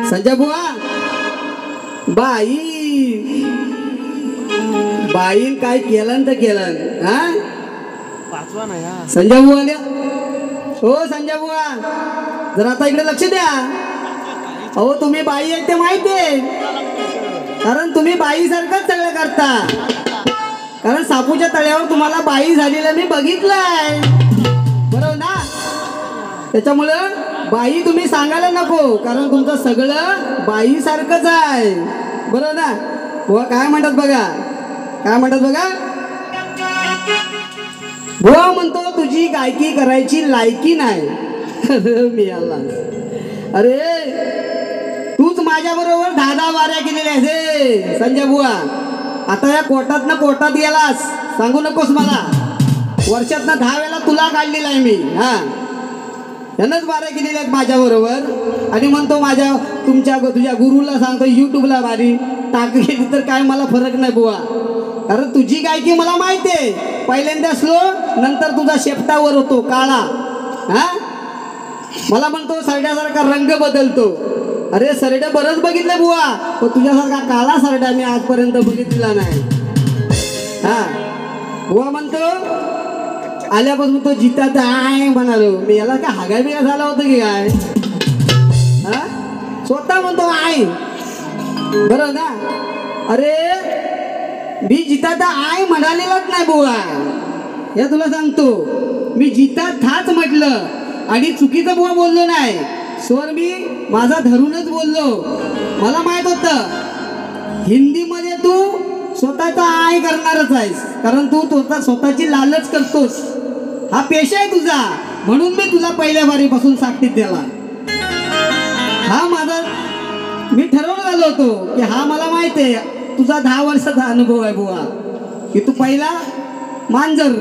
संजय बुवा बाई बाईन काय केलं तर केलं हा पाचवा नाही हा संजय बुवा हो संजय बुवा जरा आता इकडे लक्ष द्या अहो तुम्ही बाई आहेत ते माहिती आहे कारण तुम्ही बाई सारखंच सगळं करता कारण सापूच्या तळ्यावर तुम्हाला बाई झालेलं मी बघितलंय बरोबर ना त्याच्यामुळं बाई तुम्ही सांगायला नको कारण तुमचं सगळं बाई सारखंच आहे बरोबर ना बुवा काय म्हणतात बघा बुवा म्हणतो तुझी गायकी करायची लायकी नाही मी आला अरे तूच माझ्या बरोबर 10 वाऱ्या केलेल्या आहे संजय बुवा आता या कोर्टात गेलास सांगू नकोस मला वर्षातनं 10 वेळा तुला काढलेला आहे मी हा यांनाच वाऱ्या केलेल्या आहेत माझ्या बरोबर आणि म्हणतो तुझ्या गुरुला सांगतो युट्यूबला वारी टाक गेली तर काय मला फरक नाही बुवा कारण तुझी गायकी मला माहिती आहे पहिल्यांदा स्लो नंतर तुझा शेपटावर होतो काळा हा मला म्हणतो सरड्यासारखा रंग बदलतो अरे सरड्या बरंच बघितलं बुवा पण तुझ्यासारखा काळा सरड्या मी आजपर्यंत बघितलेला नाही हा बुवा म्हणतो आल्यापासून तो जिता आहे म्हणालो मी याला काय हागाय बिगा झाला होतं की काय हा स्वतः म्हणतो आहे बरं ना अरे मी जिता आहे म्हणालेलाच नाही बुवा हे तुला सांगतो मी जिता थाच म्हटलं आणि चुकीचं बुवा बोललो नाही स्वर मी माझा धरूनच बोललो मला माहित होतं हिंदीमध्ये तू स्वतःचा आय करणारच आहेस कारण तू स्वतःची लालच करतोस हा पेशा आहे तुझा म्हणून मी तुला पहिल्या बारीपासून साक्षीत दिला हा माझा मी ठरवून आलो होतो की हा मला माहित आहे तुझा 10 वर्षाचा अनुभव आहे बुवा की तू पहिला मांजर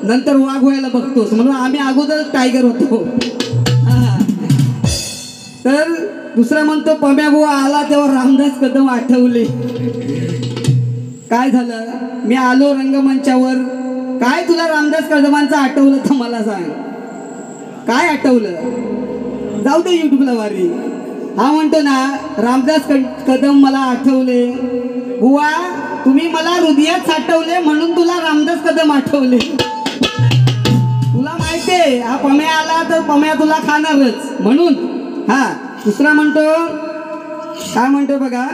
नंतर वाघ व्हायला बघतोस म्हणून आम्ही अगोदर टायगर होतो तर दुसरा म्हणतो पम्या बुवा आला तेव्हा रामदास कदम आठवले काय झालं मी आलो रंगमंचावर काय तुला रामदास कदमांचं आठवलं तर मला सांग काय आठवलं जाऊ दे युट्यूबला वारी हा म्हणतो ना रामदास कदम मला आठवले बुवा तुम्ही मला हृदयात साठवले म्हणून तुला रामदास कदम आठवले तुला माहितीये हा पम्या आला तर पम्या तुला खाणारच म्हणून हा दुसरा म्हणतो काय म्हणतो बघा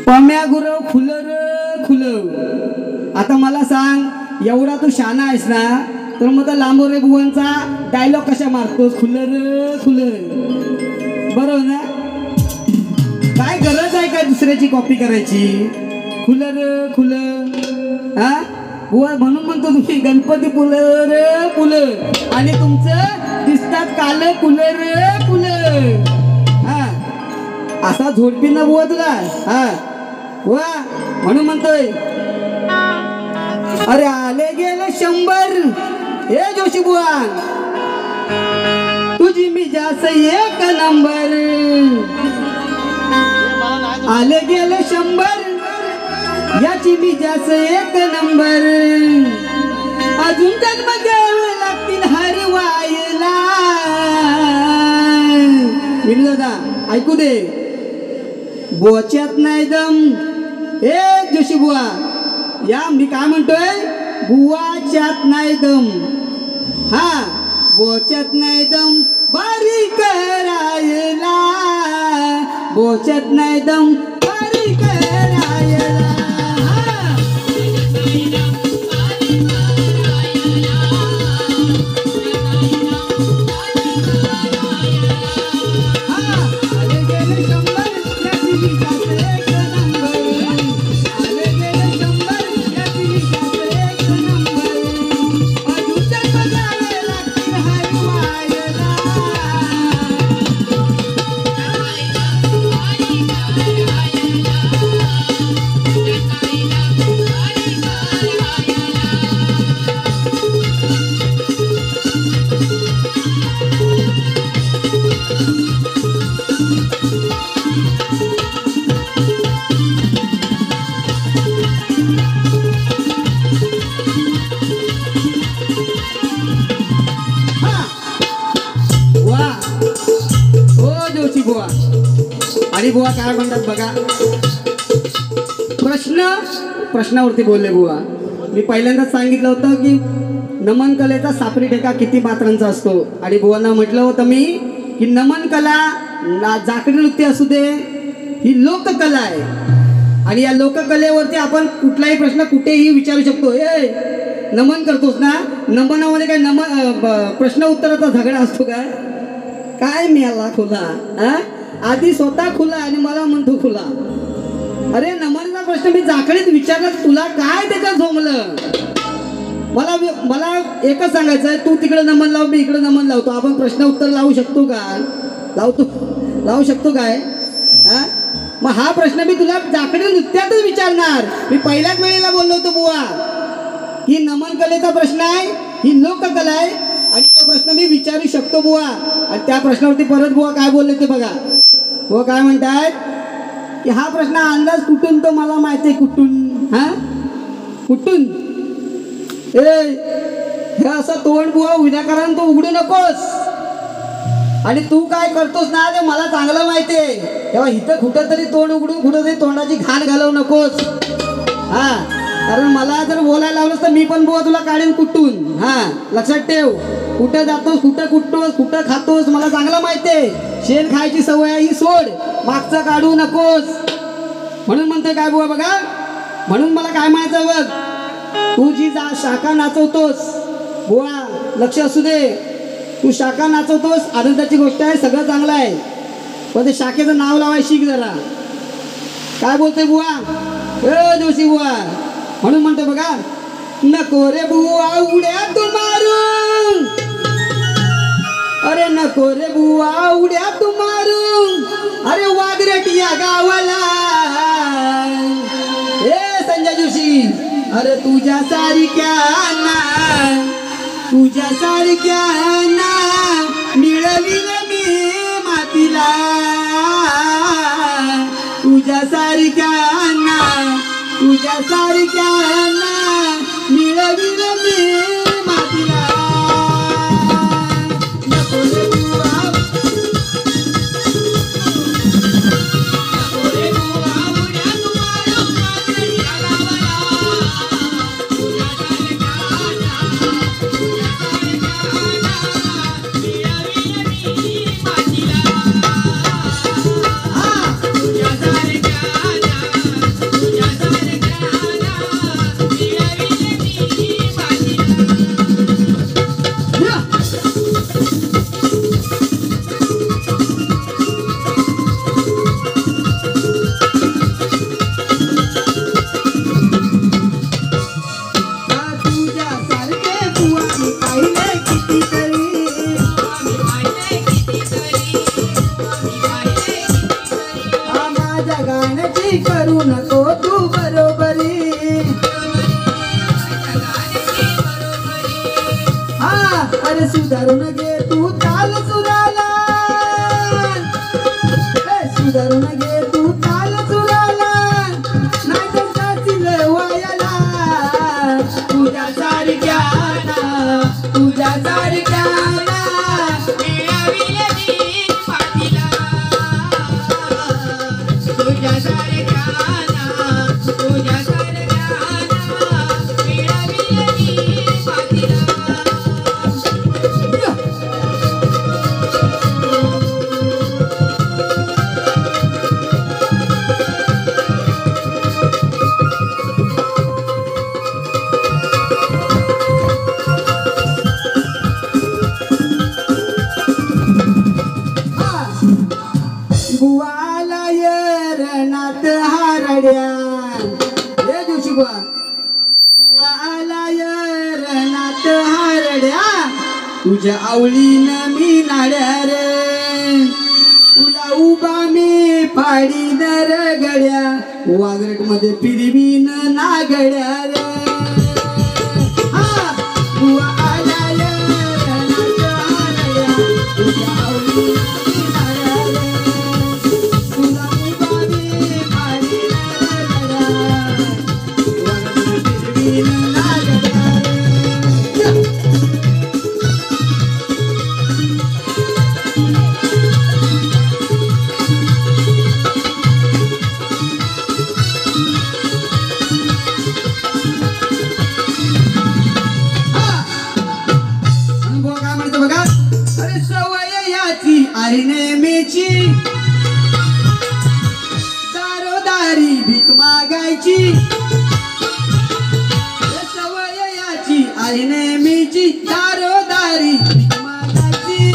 पम्या गुरव खुलर खुलव आता मला सांग एवढा तू शाना आहेस ना तर मग लांबोरे बुवांचा डायलॉग कशा मारतोस खुलर खुलर बरोबर ना काय गरज आहे काय दुसऱ्याची कॉपी करायची खुलर खुलर हा बुवा म्हणून म्हणतो तुम्ही गणपती फुलर फुलं आणि तुमचं दिसतात काल कुलर फुलं हा असा झोडपी ना बुवा तुला हा बुवा म्हणून म्हणतोय अरे आले गेले 100 हे जोशी बुवा तुझी मी जास्त 1 नंबर आले गेले 100 याची मी जास्त 1 नंबर अजून जन्म द्यावे लागतील हरवायला विनू दादा ऐकू दे बोच्यात नाही दम ए जोशी बुवा, या मी काय म्हणतोय, बुवाच्यात नाही दम, हा बोच्यात नाही दम बारीक रायला, बोच्यात नाही दम बारीक रायला, आणि बुवा काय म्हणतात बघा, प्रश्नावरती बोलले बुवा. मी पहिल्यांदाच सांगितलं होतं की नमन कलेचा सापरी ठेका किती पात्रांचा असतो, आणि बुवांना म्हटलं होतं मी की नमन कला जाकडी नृत्य असू दे, ही लोककला आहे, आणि या लोककलेवरती आपण कुठलाही प्रश्न कुठेही विचारू शकतो. ए नमन करतोस ना, नमनामध्ये काय प्रश्न उत्तराचा झगडा असतो काय मी आला खुला, हा आधी स्वतः खुला आणि मला म्हणतो खुला. अरे नमनचा प्रश्न मी जाकडीत विचारला, तुला काय त्याच्यात झोमलं. मला एकच सांगायचं आहे, तू तिकडे नमन लाव, मी इकडे नमन लावतो, आपण प्रश्न उत्तर लावू शकतो का, लावू शकतो काय, हा मग हा प्रश्न मी तुला जाकडी नृत्यातच विचारणार. मी पहिल्याच वेळेला बोललो होतो बुवा ही नमन कलेचा प्रश्न आहे, ही लोककला आहे, आणि तो प्रश्न मी विचारू शकतो बुवा. आणि त्या प्रश्नावरती परत बुवा काय बोलले ते बघा. बुवा काय म्हणतात की हा प्रश्न अंदाज कुठून, तो मला माहिती आहे कुठून, हा कुठून. हे असं तोंड बुवा विनाकारण तो उघडू नकोस, आणि तू काय करतोस ना ते मला चांगलं माहिती आहे, तेव्हा इथं कुठं तरी तोंड उघडून कुठं तरी तोंडाची घाण घालवू नकोस, हा कारण मला जर बोलायला लावलंस तर मी पण बुवा तुला काढेन कुठून. हा लक्षात ठेव, कुठं जातोस, कुठं खातोस मला चांगलं माहिती आहे. शेण खायची सवय आहे ही सोड, मागचं काढू नकोस. म्हणून म्हणतोय काय बुवा बघा, म्हणून मला काय म्हणायचं बघ, तू जी शाखा नाचवतोस बुवा, लक्ष असू दे, तू शाखा नाचवतोस आनंदाची गोष्ट आहे, सगळं चांगलं आहे, पण ते शाखेचं नाव लावाय शिक जरा. काय बोलतोय बुवा, जोशी बुवा. म्हणून म्हणतो बघा, नको रे बुवा उड्या तू मारून, अरे नको रे बुवा उड्या तू मारून, अरे वागरट या गावाला. ए संजय जोशी, अरे तुझ्या सारख्यांना मिळविल मी मातीला, तुझ्या सारख्यांना मिळविल मी मातीला. गायची बुवा आलाय रणात हारड्या तुझ्या आवळीनं मी नाड्या रे तुला उभा मी फाडी दर गड्या वागरट मध्ये फिरवीन नागड्या रे हा बुवा आलाय रणात हारड्या तुझ्या आवळीनं मी नाड्या रे तुला उभा मी फाडी दर गड्या आहे नेहमीची दारोदारी भीक मागायची सवय याची आहे नेहमीची दारोदारी भीक मागायची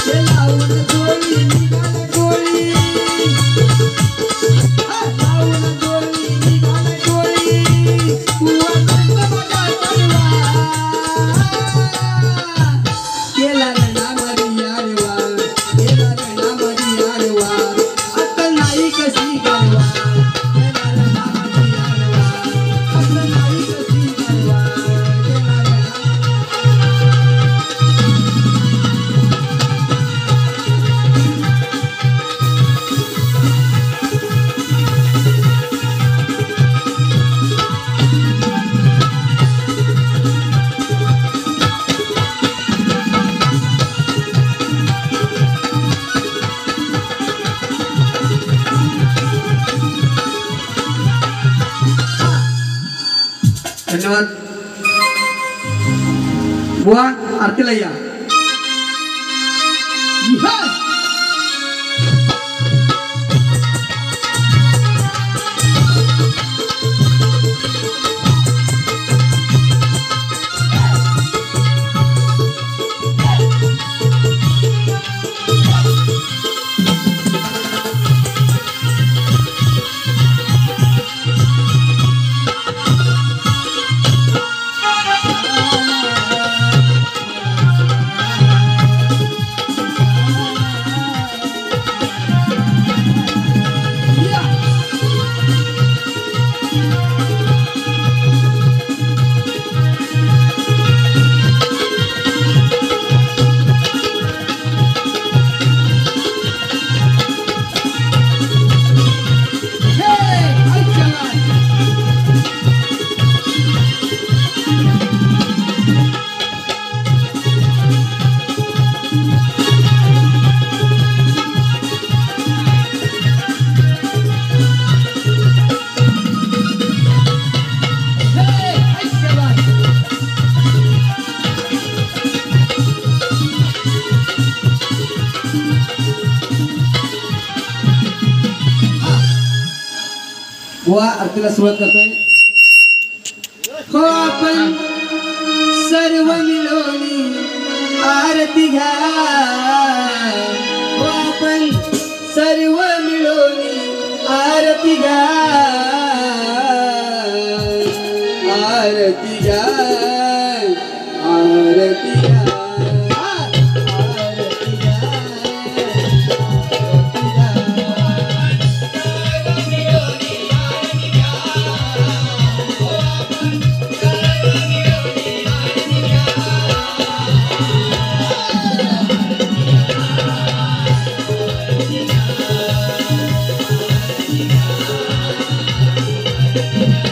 लावून गोळी निघाल गोळी लावून गोळी निघाल गोळी केला धन्यवाद बुवा आरतीला या बुवा आरतीला सुरुवात करतोय हो आपण सर्व मिळून आरती घ्या हो आपण सर्व मिळून आरती घ्या आरती घ्या आरती घ्या Yeah.